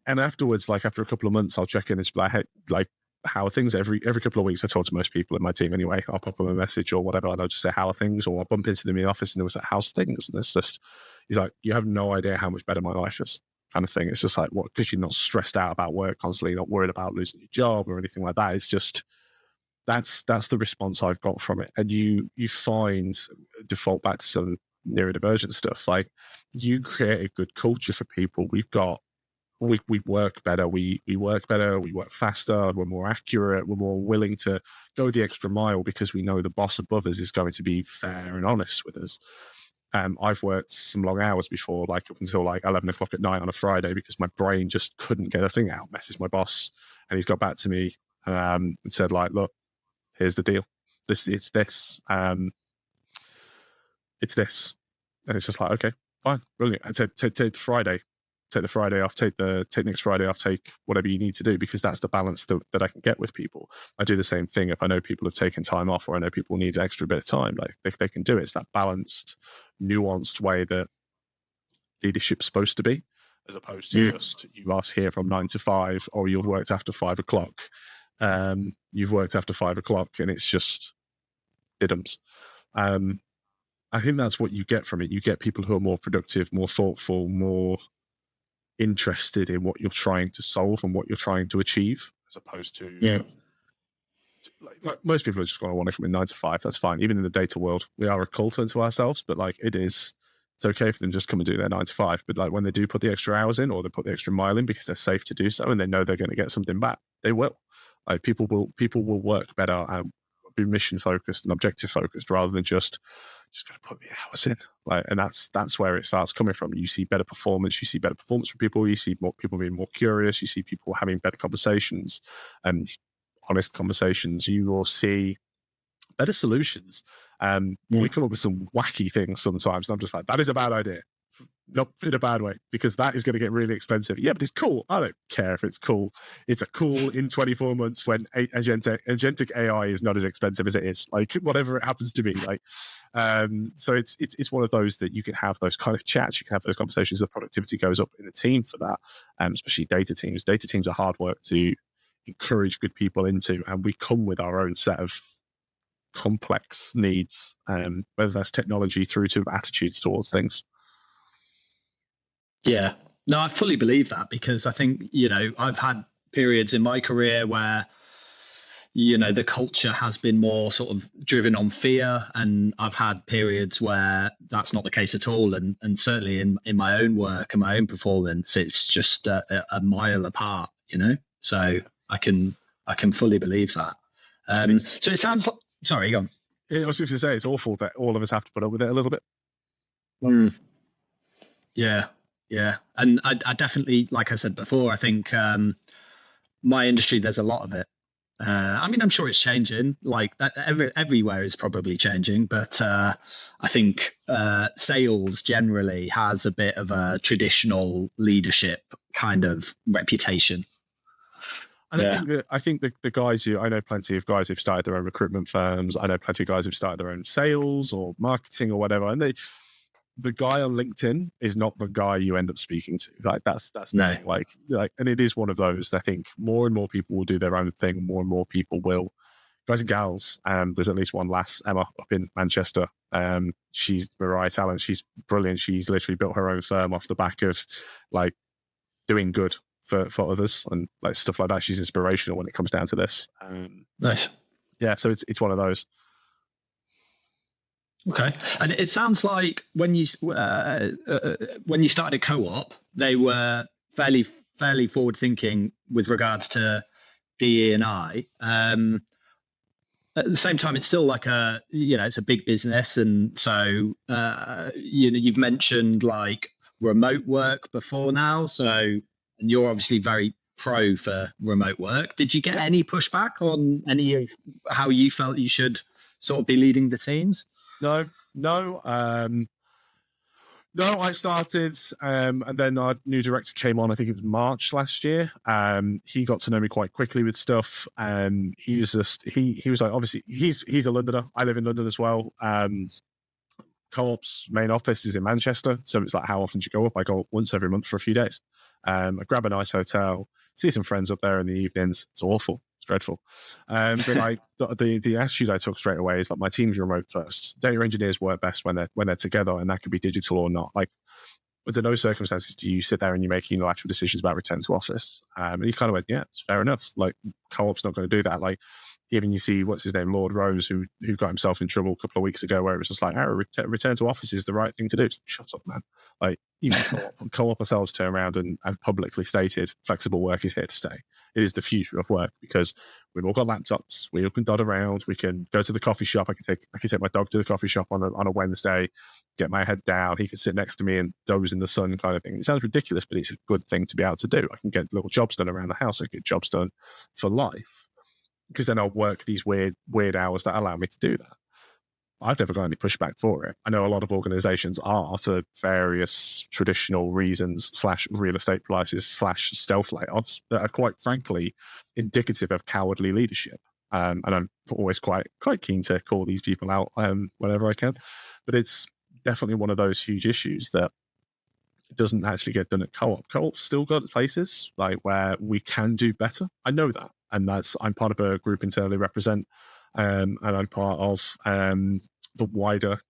afterwards, like after a couple of months, I'll check in and be like, hey, like, how are things? Every couple of weeks, I talk to most people in my team anyway. I'll pop them a message or whatever, and I'll just say, how are things? Or I'll bump into them in the office and they'll say, how's things? And it's just, he's like, you have no idea how much better my life is, kind of thing. It's just like, what? Because you're not stressed out about work constantly, not worried about losing your job or anything like that. It's just, that's the response I've got from it. And you find, default back to some neurodivergent stuff, like, you create a good culture for people. We work better, we work better, we work faster, we're more accurate, we're more willing to go the extra mile because we know the boss above us is going to be fair and honest with us. I've worked some long hours before, like up until like 11 o'clock at night on a Friday because my brain just couldn't get a thing out. Messaged my boss and he's got back to me and said, like, look, here's the deal. It's this. And it's just like, okay, fine, brilliant. And take the Friday off, take next Friday off, take whatever you need to do, because that's the balance that I can get with people. I do the same thing if I know people have taken time off or I know people need an extra bit of time, like they can do it. It's that balanced, nuanced way that leadership's supposed to be, as opposed to just, you are here from 9 to 5 or you've worked after 5 o'clock. You've worked after 5 o'clock and it's just diddums. I think that's what you get from it. You get people who are more productive, more thoughtful, more interested in what you're trying to solve and what you're trying to achieve, as opposed to like most people are just going to want to come in 9 to 5. That's fine. Even in the data world, we are a cult unto ourselves, but like it's okay for them to just come and do their 9 to 5. But like when they do put the extra hours in or they put the extra mile in because they're safe to do so and they know they're going to get something back, they will. Like people will work better and be mission focused and objective focused rather than just just got to put the hours in. Like, and that's where it starts coming from. You see better performance. You see better performance from people. You see more people being more curious. You see people having better conversations and honest conversations. You will see better solutions. We come up with some wacky things sometimes, and I'm just like, that is a bad idea. Not in a bad way, because that is going to get really expensive. Yeah, but it's cool. I don't care if it's cool. It's a cool in 24 months when agentic AI is not as expensive as it is. Like, whatever it happens to be. Like, so it's one of those that you can have those kind of chats. You can have those conversations. The productivity goes up in a team for that, especially data teams. Data teams are hard work to encourage good people into, and we come with our own set of complex needs, whether that's technology through to attitudes towards things. Yeah, no, I fully believe that, because I think, I've had periods in my career where, the culture has been more sort of driven on fear. And I've had periods where that's not the case at all. And certainly in my own work and my own performance, it's just a mile apart, so I can fully believe that. So it sounds like, sorry, go on. I was just going to say, it's awful that all of us have to put up with it a little bit. Yeah. And I definitely, like I said before, I think my industry, there's a lot of it. I mean, I'm sure it's changing. Like everywhere is probably changing, but I think sales generally has a bit of a traditional leadership kind of reputation. And I think the guys I know plenty of guys who've started their own recruitment firms. I know plenty of guys who've started their own sales or marketing or whatever. And the guy on LinkedIn is not the guy you end up speaking to. Like that's no. like, and it is one of those. I think more and more people will do their own thing. More and more people will. Guys and gals. There's at least one lass, Emma, up in Manchester. She's Mariah Talent. She's brilliant. She's literally built her own firm off the back of like doing good for others and like stuff like that. She's inspirational when it comes down to this. Nice. Yeah, so it's one of those. Okay, and it sounds like when you started Co-op, they were fairly forward thinking with regards to DE&I. At the same time, it's still like it's a big business, and so you've mentioned like remote work before now, so and you're obviously very pro for remote work. Did you get any pushback on any of how you felt you should sort of be leading the teams? No. I started, and then our new director came on. I think it was March last year. He got to know me quite quickly with stuff. He was like, obviously, he's a Londoner. I live in London as well. Co-op's main office is in Manchester, so it's like, how often do you go up? I go up once every month for a few days. I grab a nice hotel, see some friends up there in the evenings. It's awful. It's dreadful. But the attitude I took straight away is like, my team's remote first. Data engineers work best when they're together, and that could be digital or not. Like, under no circumstances do you sit there and you're making actual decisions about return to office. And he kind of went, yeah, it's fair enough. Like, Co-op's not going to do that. Like, even you see, what's his name, Lord Rose, who got himself in trouble a couple of weeks ago, where it was just like, return to office is the right thing to do. Shut up, man. Like, even Co-op ourselves turn around and publicly stated flexible work is here to stay. It is the future of work, because we've all got laptops. We all can dot around. We can go to the coffee shop. I can take my dog to the coffee shop on a Wednesday, get my head down. He can sit next to me and doze in the sun, kind of thing. It sounds ridiculous, but it's a good thing to be able to do. I can get little jobs done around the house. I get jobs done for life, because then I'll work these weird hours that allow me to do that. I've never got any pushback for it. I know a lot of organizations are, for various traditional reasons / real estate prices / stealth layoffs, that are quite frankly indicative of cowardly leadership. And I'm always quite keen to call these people out whenever I can. But it's definitely one of those huge issues that doesn't actually get done at Co-op. Co-op's still got places like where we can do better. I know that. And I'm part of a group internally represent, and I'm part of the wider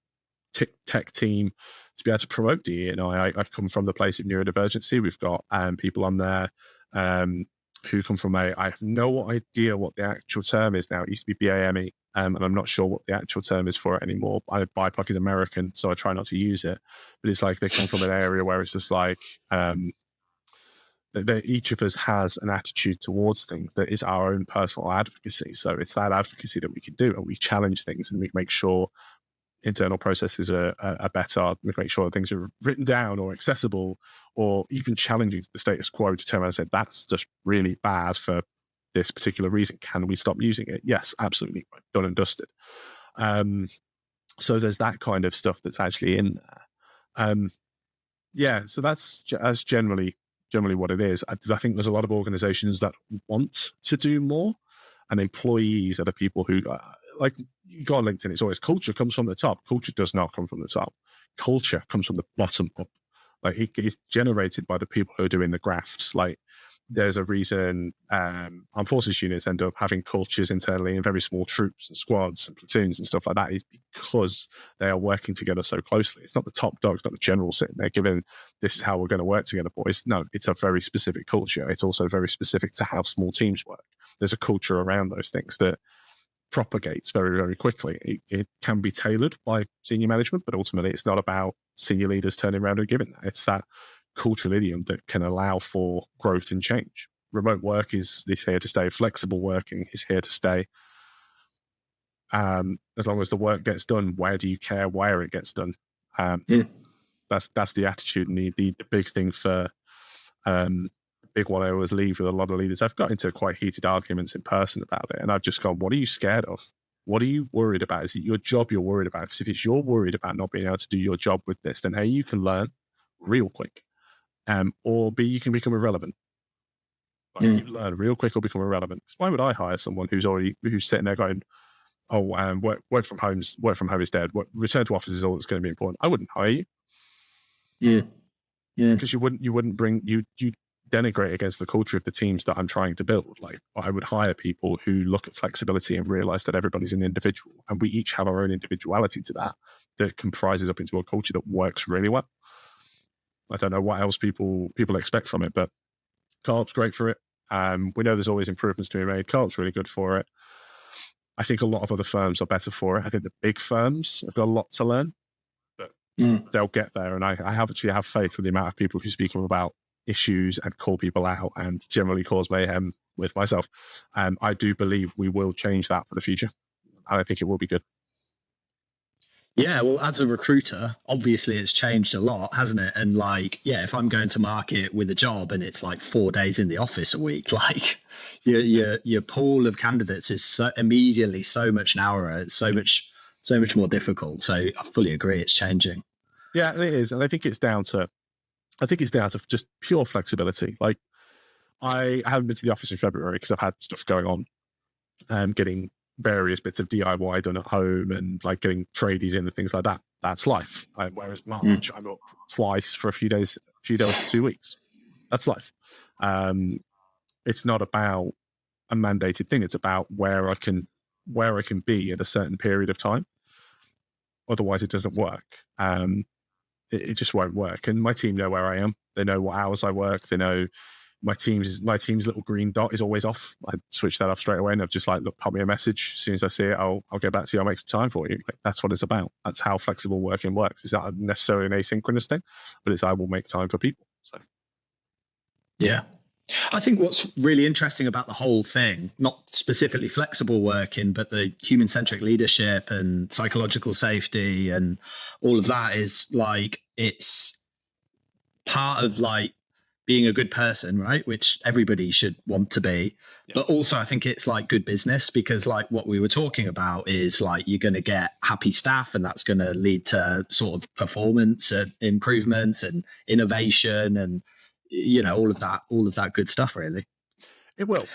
tech team to be able to promote DE. I come from the place of neurodivergency. We've got people on there who come from I have no idea what the actual term is now. It used to be BAME, and I'm not sure what the actual term is for it anymore. BIPOC is American, so I try not to use it. But it's like they come from an area where it's just like each of us has an attitude towards things that is our own personal advocacy. So it's that advocacy that we can do, and we challenge things, and we make sure internal processes are better. We make sure things are written down or accessible, or even challenging the status quo to turn around and say, that's just really bad for this particular reason. Can we stop using it? Yes, absolutely. Done and dusted. So there's that kind of stuff that's actually in there. So that's generally what it is. I think there's a lot of organizations that want to do more, and employees are the people who, like, you go on LinkedIn, it's always culture comes from the top. Culture does not come from the top. Culture comes from the bottom up. Like, it is generated by the people who are doing the grafts. Like, there's a reason armed forces units end up having cultures internally in very small troops and squads and platoons and stuff like that, is because they are working together so closely. It's not the top dog, it's not the general sitting there giving, this is how we're going to work together, boys. No, it's a very specific culture. It's also very specific to how small teams work. There's a culture around those things that propagates very, very quickly. It can be tailored by senior management, but ultimately it's not about senior leaders turning around and giving that. It's that cultural idiom that can allow for growth and change. Remote work is here to stay. Flexible working is here to stay. As long as the work gets done, where do you care where it gets done? That's the attitude. And the big thing for big one I always leave with a lot of leaders. I've got into quite heated arguments in person about it, and I've just gone, what are you scared of? What are you worried about? Is it your job you're worried about? Because if it's you're worried about not being able to do your job with this, then A, you can learn real quick, or B, you can become irrelevant. Like, you learn real quick or become irrelevant. Because why would I hire someone who's sitting there going, oh, work from home is dead. Return to office is all that's going to be important. I wouldn't hire you. Yeah. Because you wouldn't bring you denigrate against the culture of the teams that I'm trying to build. Like, I would hire people who look at flexibility and realize that everybody's an individual, and we each have our own individuality to that comprises up into a culture that works really well. I don't know what else people expect from it, but Co-op's great for it. We know there's always improvements to be made. Co-op's really good for it. I think a lot of other firms are better for it. I think the big firms have got a lot to learn, but they'll get there. And I have faith with the amount of people who speak up about issues and call people out and generally cause mayhem with myself. I do believe we will change that for the future, and I think it will be good. Yeah, well, as a recruiter, obviously it's changed a lot, hasn't it? And like, yeah, if I'm going to market with a job and it's like 4 days in the office a week, like your pool of candidates is immediately so much narrower. It's so much more difficult. So I fully agree, it's changing. Yeah, it is, and I think it's down to just pure flexibility. Like, I haven't been to the office in February because I've had stuff going on, getting various bits of DIY done at home and like getting tradies in and things like that. That's life. Whereas March, I'm up twice for a few days, 2 weeks. That's life. It's not about a mandated thing. It's about where I can be at a certain period of time. Otherwise, it doesn't work. It just won't work. And my team know where I am. They know what hours I work. They know my team's little green dot is always off. I switch that off straight away, and I've just like, look, pop me a message. As soon as I see it, I'll get back to you. I'll make some time for you. Like, that's what it's about. That's how flexible working works. It's not necessarily an asynchronous thing, but it's I will make time for people. So, yeah. I think what's really interesting about the whole thing, not specifically flexible working, but the human-centric leadership and psychological safety and all of that, is like, it's part of like being a good person, right? Which everybody should want to be. Yeah. But also I think it's like good business, because like what we were talking about is like, you're going to get happy staff, and that's going to lead to sort of performance and improvements and innovation and, you know, all of that good stuff, really. It will,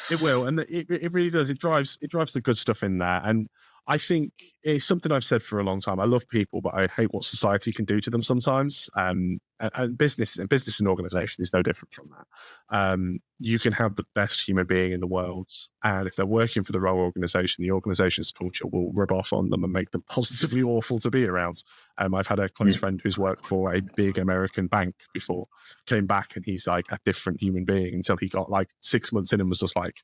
and it really does. It drives the good stuff in there, and I think it's something I've said for a long time. I love people, but I hate what society can do to them sometimes. And business and organization is no different from that. You can have the best human being in the world, and if they're working for the wrong organization, the organization's culture will rub off on them and make them positively awful to be around. I've had a close friend who's worked for a big American bank before, came back, and he's like a different human being until he got like 6 months in and was just like,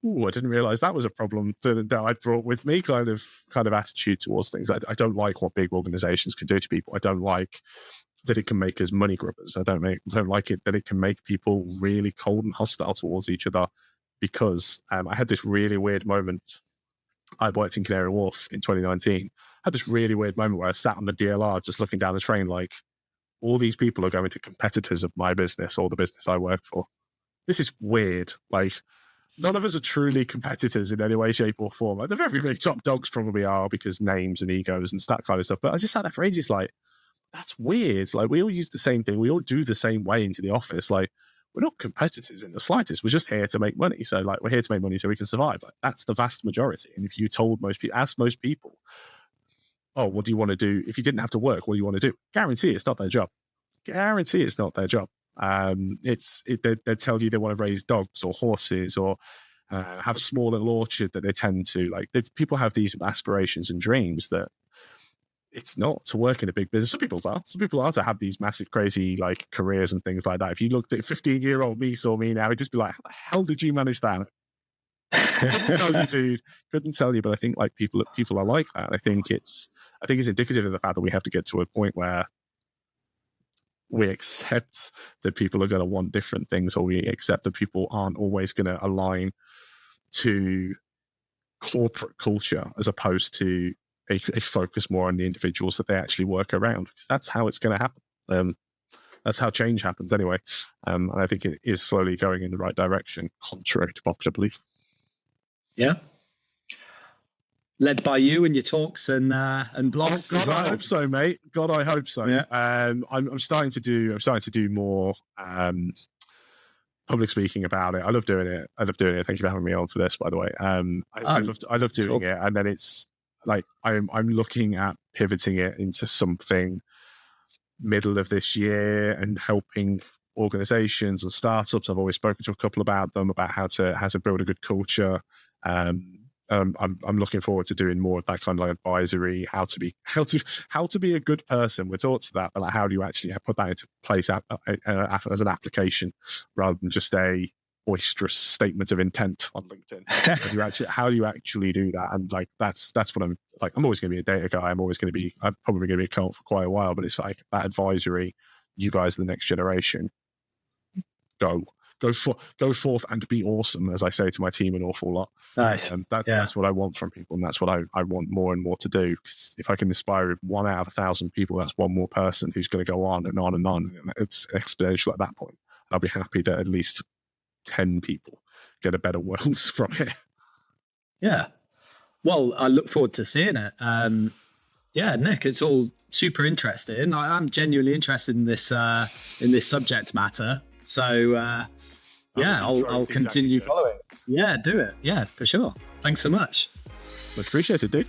ooh, I didn't realize that was a problem that I brought with me, kind of attitude towards things. I don't like what big organizations can do to people. I don't like that it can make us money grubbers. I don't like it that it can make people really cold and hostile towards each other, because I had this really weird moment I worked in Canary Wharf in 2019. I had this really weird moment where I sat on the DLR just looking down the train like, all these people are going to competitors of my business or the business I work for. This is weird. Like, none of us are truly competitors in any way, shape, or form. Like, the very, very top dogs probably are because names and egos and that kind of stuff. But I just sat there for ages like, that's weird. Like, we all use the same thing. We all do the same way into the office. Like, we're not competitors in the slightest. We're just here to make money. So, like, we're here to make money so we can survive. Like, that's the vast majority. And if you told most people, ask most people, oh, what do you want to do? If you didn't have to work, what do you want to do? Guarantee it's not their job. Guarantee it's not their job. They tell you they want to raise dogs or horses or have a small little orchard that they tend to like. People have these aspirations and dreams that it's not to work in a big business. Some people are to have these massive, crazy like careers and things like that. If you looked at 15-year-old me, saw me now, it'd just be like, how the hell did you manage that? Couldn't tell you, dude. Couldn't tell you. But I think like people are like that. I think it's indicative of the fact that we have to get to a point where we accept that people are going to want different things, or we accept that people aren't always going to align to corporate culture as opposed to a focus more on the individuals that they actually work around, because that's how it's going to happen. That's how change happens anyway. And I think it is slowly going in the right direction, contrary to popular belief. Yeah. Led by you and your talks and blogs. God, I hope so, mate. God, I hope so. Yeah. I'm starting to do more public speaking about it. I love doing it. Thank you for having me on for this, by the way. I love doing it, and then it's like I'm looking at pivoting it into something middle of this year and helping organizations and startups. I've always spoken to a couple about them, about how to build a good culture. I'm looking forward to doing more of that kind of like advisory, how to be a good person. We're taught to that, but like, how do you actually put that into place as an application rather than just a boisterous statement of intent on LinkedIn? How do you actually do that? And like, that's what I'm like. I'm always going to be a data guy. I'm probably going to be a cult for quite a while, but it's like that advisory, you guys are the next generation. Go forth and be awesome, as I say to my team an awful lot. Nice. That's what I want from people, and that's what I want more and more to do. Because if I can inspire 1 out of 1,000 people, that's one more person who's going to go on and on and on. And it's exponential at that point. I'll be happy that at least 10 people get a better world from it. Yeah. Well, I look forward to seeing it. Yeah, Nick, it's all super interesting. I'm genuinely interested in this subject matter. So. Yeah, I'll continue following. Yeah, do it. Yeah, for sure. Thanks so much. Much appreciated, dude.